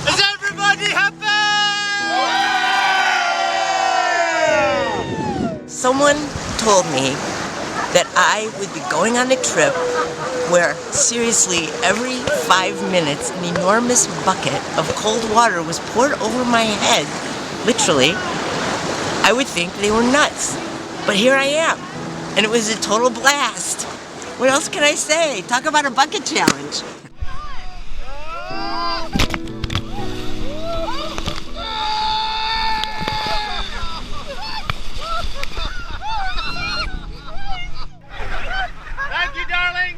Is everybody happy? Someone told me that I would be going on a trip where seriously every 5 minutes an enormous bucket of cold water was poured over my head. Literally, I would think they were nuts. But here I am, and it was a total blast. What else can I say? Talk about a bucket challenge. Thank you, darling.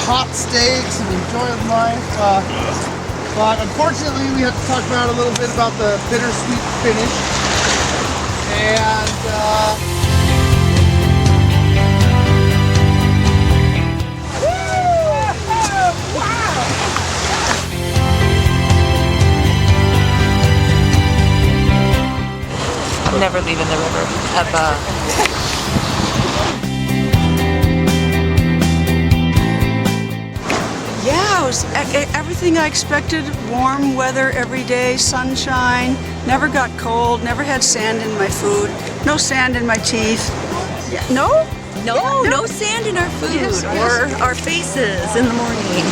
hot steaks and enjoying life. But unfortunately, we have to talk about a little bit about the bittersweet finish. And I'm never leaving the river, ever. Yeah, it was everything I expected. Warm weather every day, sunshine, never got cold, never had sand in my food, no sand in my teeth. Yeah. No? No sand in our food or our faces in the morning.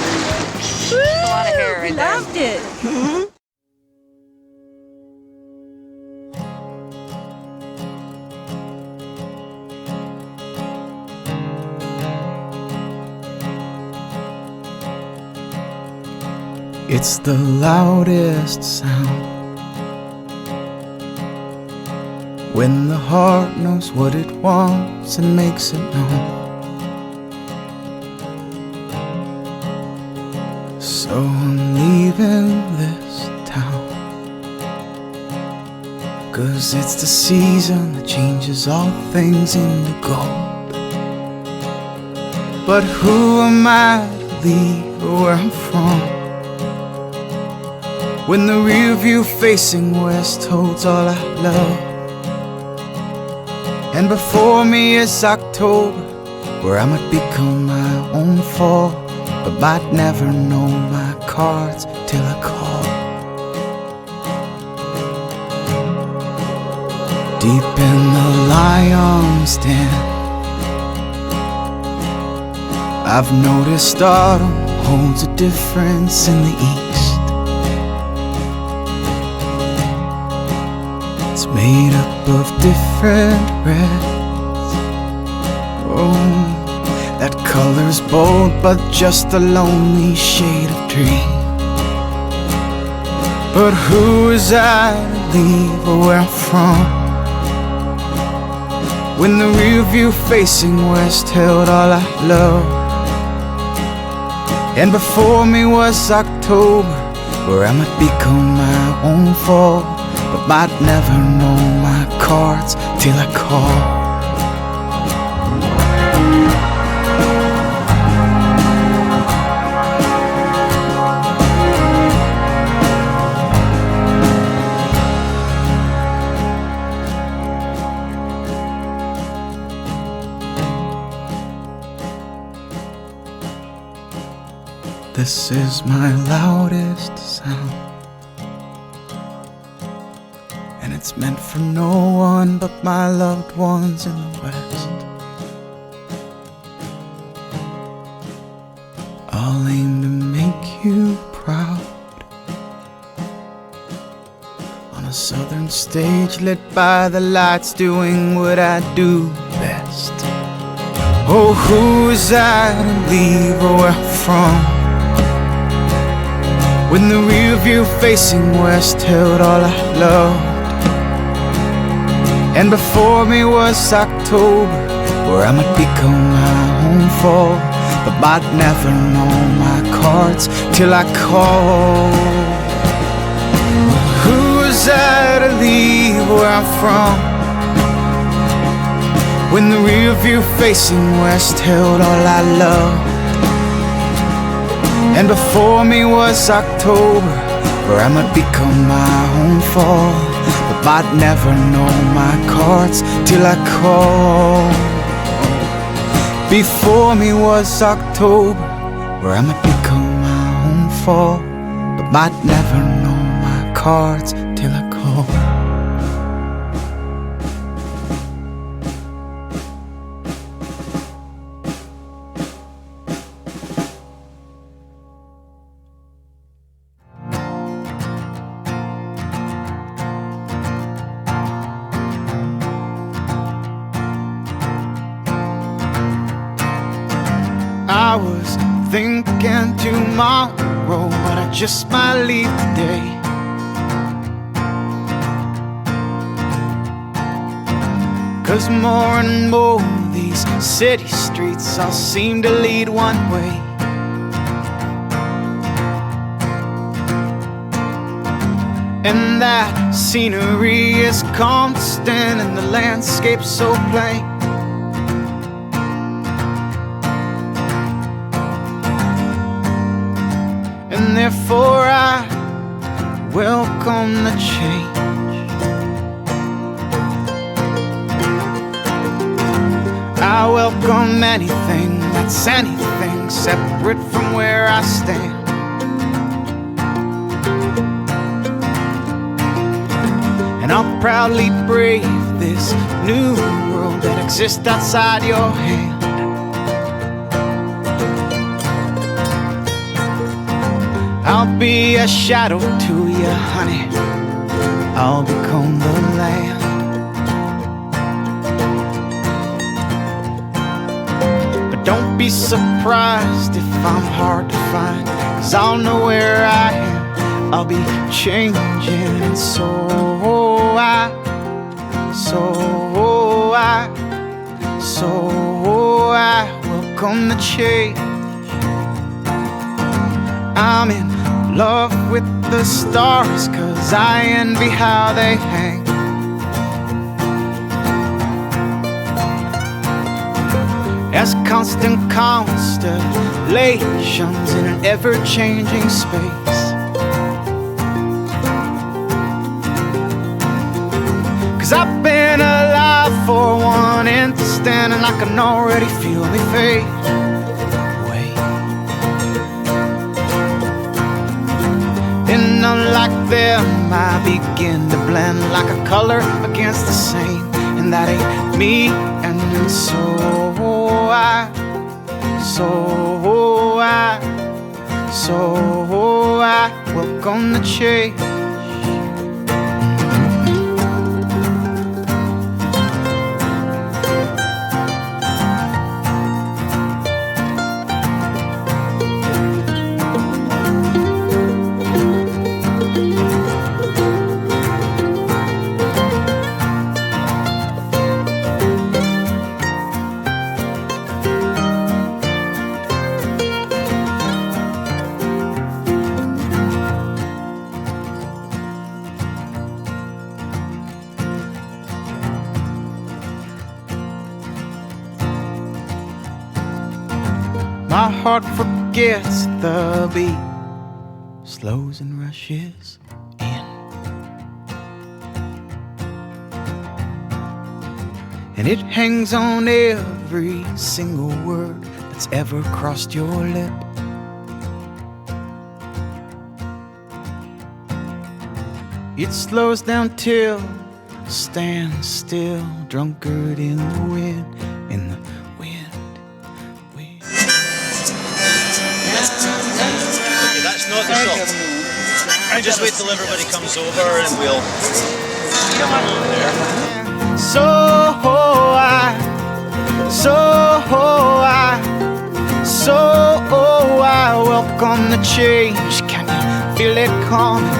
A lot of hair right there. Loved it. Mm-hmm. It's the loudest sound when the heart knows what it wants and makes it known. So I'm leaving this town, 'cause it's the season that changes all things into gold. But who am I to leave where I'm from, when the rear view facing west holds all I love? And before me is October, where I might become my own fall, but might never know my cards till I call. Deep in the lion's den, I've noticed autumn holds a difference in the east. It's made up of different reds, that color's bold but just a lonely shade of dream. But who is I to leave where I'm from, when the rear view facing west held all I love? And before me was October, where I might become my own fall, but might never know my cards till I call. This is my loudest sound, and it's meant for no one but my loved ones in the West. I'll aim to make you proud on a southern stage lit by the lights, doing what I do best. Oh, who is I to leave where I'm from, when the rear view facing west held all I loved? And before me was October, where I might become my own fall, but might never know my cards till I call. Who is I to leave where I'm from, when the rear view facing west held all I loved? And before me was October, where I might become my own fall, but might never know my cards till I call. Before me was October, where I might become my own fall, but might never know my cards till I call. I was thinking tomorrow, but I just might leave today. 'Cause more and more these city streets all seem to lead one way. And that scenery is constant and the landscape so plain. And therefore I welcome the change. I welcome anything that's anything separate from where I stand. proudly brave this new world that exists outside your hand. I'll be a shadow to you, honey. I'll become the land. But don't be surprised if I'm hard to find, 'cause I'll know where I am. I'll be changing, and so I welcome the change. I'm in love with the stars, 'cause I envy how they hang. As constant constellations in an ever-changing space. 'Cause I've been alive for one instant, and I can already feel me fade away. And unlike them, I begin to blend like a color against the same. And that ain't me, and so I welcome the change. My heart forgets the beat, slows and rushes in. And it hangs on every single word that's ever crossed your lip. It slows down till stands still, drunkard in the wind, in the wind. That's not the song. I just wait till everybody comes over and we'll. So I welcome the change. Can you feel it coming?